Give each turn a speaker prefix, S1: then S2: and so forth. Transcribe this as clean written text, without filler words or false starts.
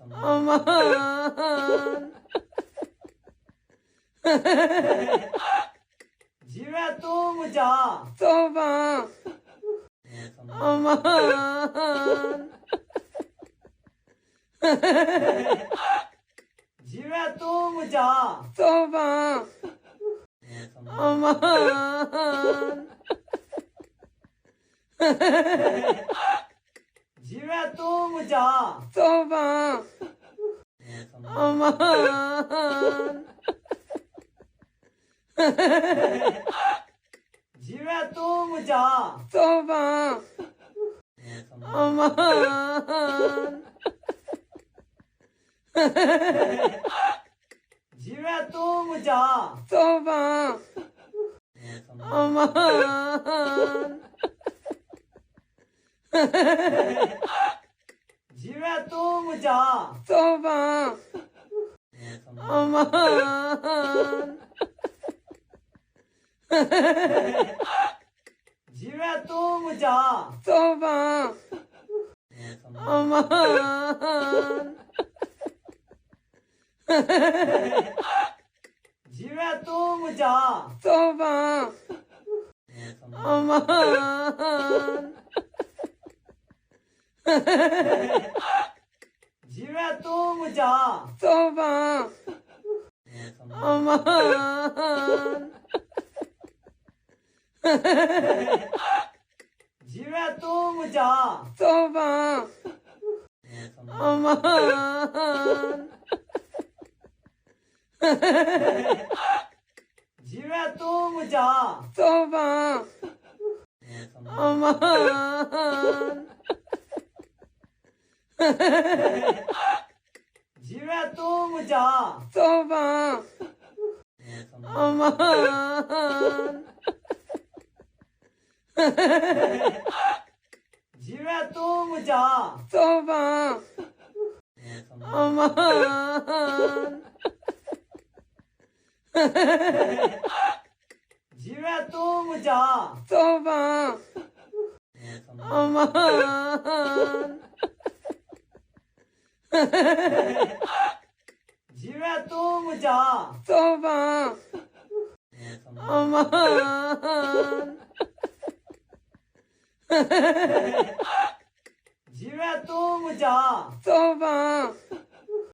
S1: Aman.
S2: Jive Tomuca.
S1: Soba. Aman.
S2: Jive Tomuca.
S1: Soba. Aman.
S2: Jive Tomuca.
S1: Soba. Aman.
S2: Jive Tomuca.
S1: Soba. Aman.
S2: Jive Tomuca.
S1: Soba. Aman.
S2: Jive Tomuca.
S1: Soba. Aman.
S2: Jive Tomuca.
S1: Soba. Aman.
S2: Jive Tomuca.
S1: Soba. Aman.
S2: Jive Tomuca.
S1: Soba. Aman.
S2: Jive Tomuca.
S1: Soba. Aman.
S2: Jive Tomuca.
S1: Soba. Aman.
S2: Jive Tomuca.
S1: Soba. Aman.
S2: Jive Tomuca.
S1: Soba. Aman.
S2: Jive Tomuca.
S1: Soba. Aman.
S2: Jive Tomuca.
S1: Soba. Aman.
S2: Jive Tomuca.
S1: Soba.